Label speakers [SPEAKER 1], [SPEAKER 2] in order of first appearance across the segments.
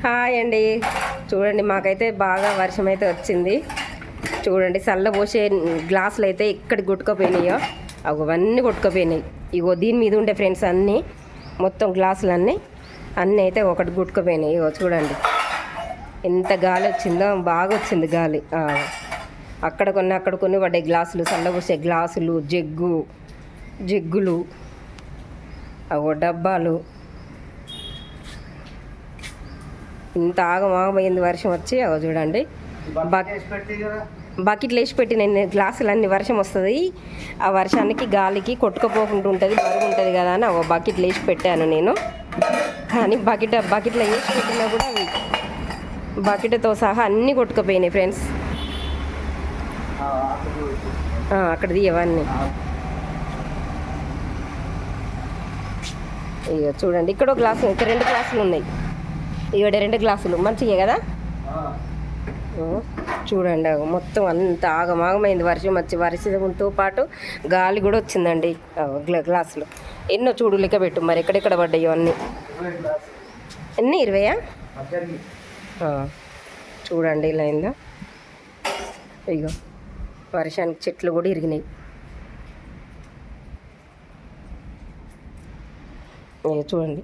[SPEAKER 1] Hi అండి. చూడండి మాకైతే బాగా వర్షం అయితే వచ్చింది. చూడండి చల్ల పోసే గ్లాసులు అయితే ఎక్కడికి కొట్టుకుపోయినాయో అవన్నీ కొట్టుకుపోయినాయి. ఇగో దీని మీద ఉండే ఫ్రెండ్స్ అన్నీ మొత్తం గ్లాసులు అన్నీ అయితే ఒకటి కొట్టుకుపోయినాయి. ఇగో చూడండి ఎంత గాలి వచ్చిందో, బాగా వచ్చింది గాలి. అక్కడ కొన్ని పడ్డాయి గ్లాసులు, చల్లబోసే గ్లాసులు, జగ్గులు, అవో డబ్బాలు. ఇంత ఆగమాగమైంది వర్షం వచ్చి. అవ చూడండి బకెట్లు వేసి పెట్టిన గ్లాసులు అన్ని వర్షం వస్తుంది, ఆ వర్షానికి గాలికి కొట్టుకుపోకుండా ఉంటుంది, బరువు ఉంటుంది కదా అని ఒక బకెట్లు వేసి పెట్టాను నేను. కానీ బకెట్లో వేసి పెట్టినా కూడా అవి బకెట్తో సహా అన్నీ కొట్టుకుపోయినాయి ఫ్రెండ్స్. అక్కడ తీయవన్నీ. ఇక చూడండి ఇక్కడ గ్లాసు, ఇక్కడ 2 గ్లాసులు ఉన్నాయి. ఇక్కడ 2 గ్లాసులు మంచిగా కదా. చూడండి మొత్తం అంత ఆగమాగమైంది వర్షం వచ్చి. వర్షంతో పాటు గాలి కూడా వచ్చిందండి. గ్లాసులు ఎన్నో చూడు లెక్క పెట్టు మరి ఎక్కడెక్కడ పడ్డాయో అన్నీ. ఎన్ని 20? చూడండి ఇలా అయిందా. ఇగో వర్షానికి చెట్లు కూడా ఇరిగినాయి. ఇక చూడండి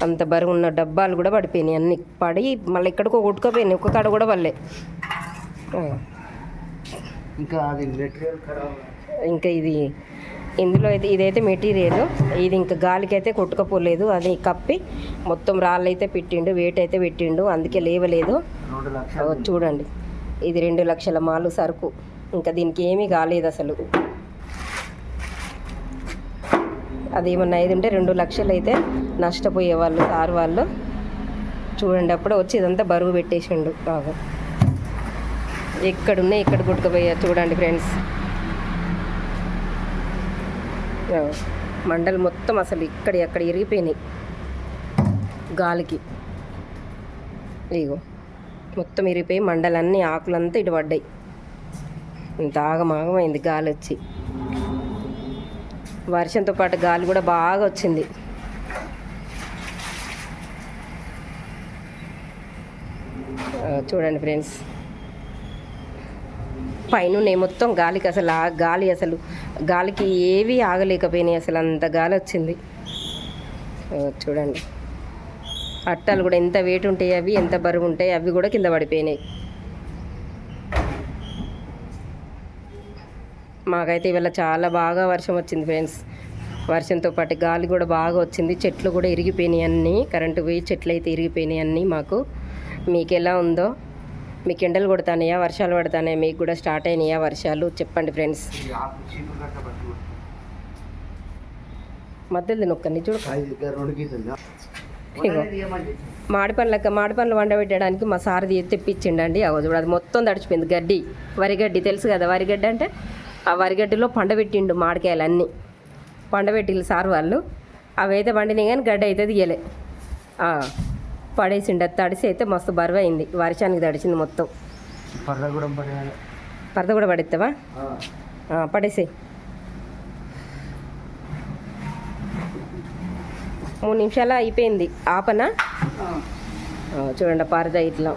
[SPEAKER 1] అంత బరువు ఉన్న డబ్బాలు కూడా పడిపోయినాయి. అన్నీ పడి మళ్ళీ ఎక్కడికో కొట్టుకుపోయినాయి, ఒక్క కాడ కూడా పడలే. ఇంకా ఇందులో అయితే ఇదైతే మెటీరియల్, ఇది ఇంకా గాలికి అయితే కొట్టుకపోలేదు. అది కప్పి మొత్తం రాళ్ళు అయితే పెట్టిండు, వెయిట్ అయితే పెట్టిండు, అందుకే లేవలేదు. చూడండి ఇది 2 లక్షల మాలు సరుకు. ఇంకా దీనికి ఏమీ కాలేదు అసలు. అదేమన్నా అయింది ఉంటే 2 లక్షలు అయితే నష్టపోయేవాళ్ళు సార్ వాళ్ళు. చూడండి అప్పుడే వచ్చి ఇదంతా బరువు పెట్టేసిండు బాగా. ఎక్కడున్నాయి ఇక్కడ కొట్టుకుపోయా చూడండి ఫ్రెండ్స్. మండలు మొత్తం అసలు అక్కడ ఇరిగిపోయినాయి గాలికి. ఇగో మొత్తం ఇరిగిపోయి మండలన్నీ ఆకులంతా ఇటు పడ్డాయి. ఇంత ఆగమాగమైంది గాలి వచ్చి. వర్షంతో పాటు గాలి కూడా బాగా వచ్చింది. చూడండి ఫ్రెండ్స్ పైన మొత్తం గాలికి అసలు గాలికి ఏవి ఆగలేకపోయినాయి. అసలు అంత గాలి వచ్చింది. చూడండి అట్టాలు కూడా ఎంత వెయిట్ ఉంటాయి, అవి ఎంత బరువు ఉంటాయి, అవి కూడా కింద పడిపోయినాయి. మాకైతే ఇవాళ చాలా బాగా వర్షం వచ్చింది ఫ్రెండ్స్. వర్షంతో పాటు గాలి కూడా బాగా వచ్చింది. చెట్లు కూడా ఇరిగిపోయినాయి అన్నీ, కరెంటు పోయి చెట్లు అయితే ఇరిగిపోయినాయి అన్నీ. మాకు మీకు ఎలా ఉందో, మీకు ఎండలు కొడతానయా వర్షాలు పడతానయా, మీకు కూడా స్టార్ట్ అయినాయా వర్షాలు చెప్పండి ఫ్రెండ్స్. మధ్యలో నొక్కని చూడు. మాడి పండ్లు వండబెట్టడానికి మా సారది తెప్పించిండండి. చూడు అది మొత్తం తడిచిపోయింది. గడ్డి, వరిగడ్డి తెలుసు కదా, వరిగడ్డి అంటే ఆ వరిగడ్డిలో పండబెట్టిండు మామిడికాయలు అన్నీ పండబెట్టిళ్ళు సార్ వాళ్ళు. అవి అయితే పండినాయి కానీ గడ్డి అయితే తీయలే, పడేసిండు. అది తడిసి అయితే మస్తు బరువు అయింది, వర్షానికి తడిచింది మొత్తం. పరద కూడా పడేస్తావా? పడేసే. 3 నిమిషాలు అయిపోయింది. ఆపనా? చూడండి పరద ఇట్లా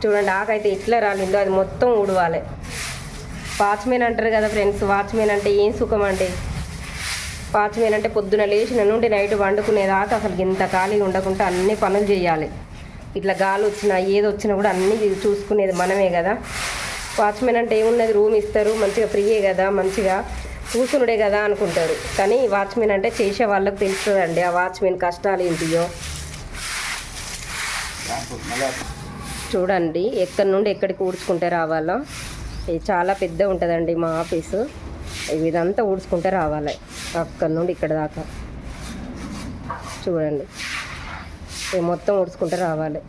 [SPEAKER 1] చూడండి. ఆకైతే ఇట్లా రాలిందో అది మొత్తం ఊడవాలి. వాచ్మెన్ అంటారు కదా ఫ్రెండ్స్, వాచ్మెన్ అంటే ఏం సుఖం అండి. వాచ్మెన్ అంటే పొద్దున లేచిన నుండి నైట్ వండుకునేదాకా అసలు ఇంత ఖాళీగా ఉండకుండా అన్ని పనులు చేయాలి. ఇట్లా గాలి వచ్చినా ఏది వచ్చినా కూడా అన్నీ చూసుకునేది మనమే కదా. వాచ్మెన్ అంటే ఏమున్నది, రూమ్ ఇస్తారు, మంచిగా ఫ్రీయే కదా, మంచిగా కూర్చునుడే కదా అనుకుంటారు. కానీ వాచ్మెన్ అంటే చేసే వాళ్ళకు తెలుస్తుందండి ఆ వాచ్మెన్ కష్టాలు ఏంటియో. చూడండి ఎక్కడి నుండి ఎక్కడికి ఊడ్చుకుంటే రావాలో. ఇది చాలా పెద్ద ఉంటుందండి మా ఆఫీసు. ఇదంతా ఊడ్చుకుంటే రావాలి అక్కడి నుండి ఇక్కడ దాకా. చూడండి ఇది మొత్తం ఊడ్చుకుంటే రావాలి.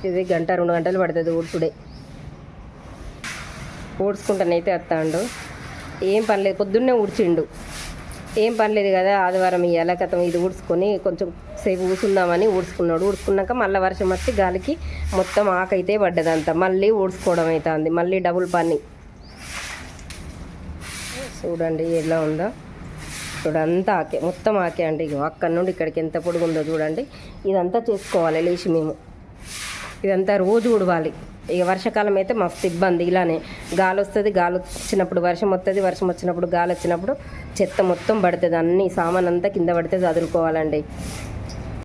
[SPEAKER 1] ఇది 1-2 గంటలు పడుతుంది ఊడ్చుడే. ఊడ్చుకుంటానైతే వస్తాడు, ఏం పనిలేదు. పొద్దున్నే ఊడ్చిండు, ఏం పనిలేదు కదా ఆదివారం ఇవ్వాలి కథం. ఇది ఊడ్చుకొని కొంచెం సేపు ఊడ్చుకుందామని ఊడ్చుకున్నాడు. ఊడ్చుకున్నాక మళ్ళీ వర్షం వచ్చి గాలికి మొత్తం ఆకైతే పడ్డదంతా. మళ్ళీ ఊడ్చుకోవడం అవుతుంది, మళ్ళీ డబుల్ పని. చూడండి ఎలా ఉందో. చూడంతా ఆకే, మొత్తం ఆకే అండి. ఇగో అక్కడ నుండి ఇక్కడికి ఎంత పొడుగు ఉందో చూడండి. ఇదంతా చేసుకోవాలి లేచి మేము. ఇదంతా రోజు ఉడవాలి. ఇక వర్షాకాలం అయితే మస్తు ఇబ్బంది. ఇలానే గాలి వస్తుంది, గాలి వచ్చినప్పుడు వర్షం వస్తుంది, వర్షం వచ్చినప్పుడు గాలి వచ్చినప్పుడు చెత్త మొత్తం పడుతుంది. అన్ని సామాన్ అంతా కింద పడితే చదువుకోవాలండి.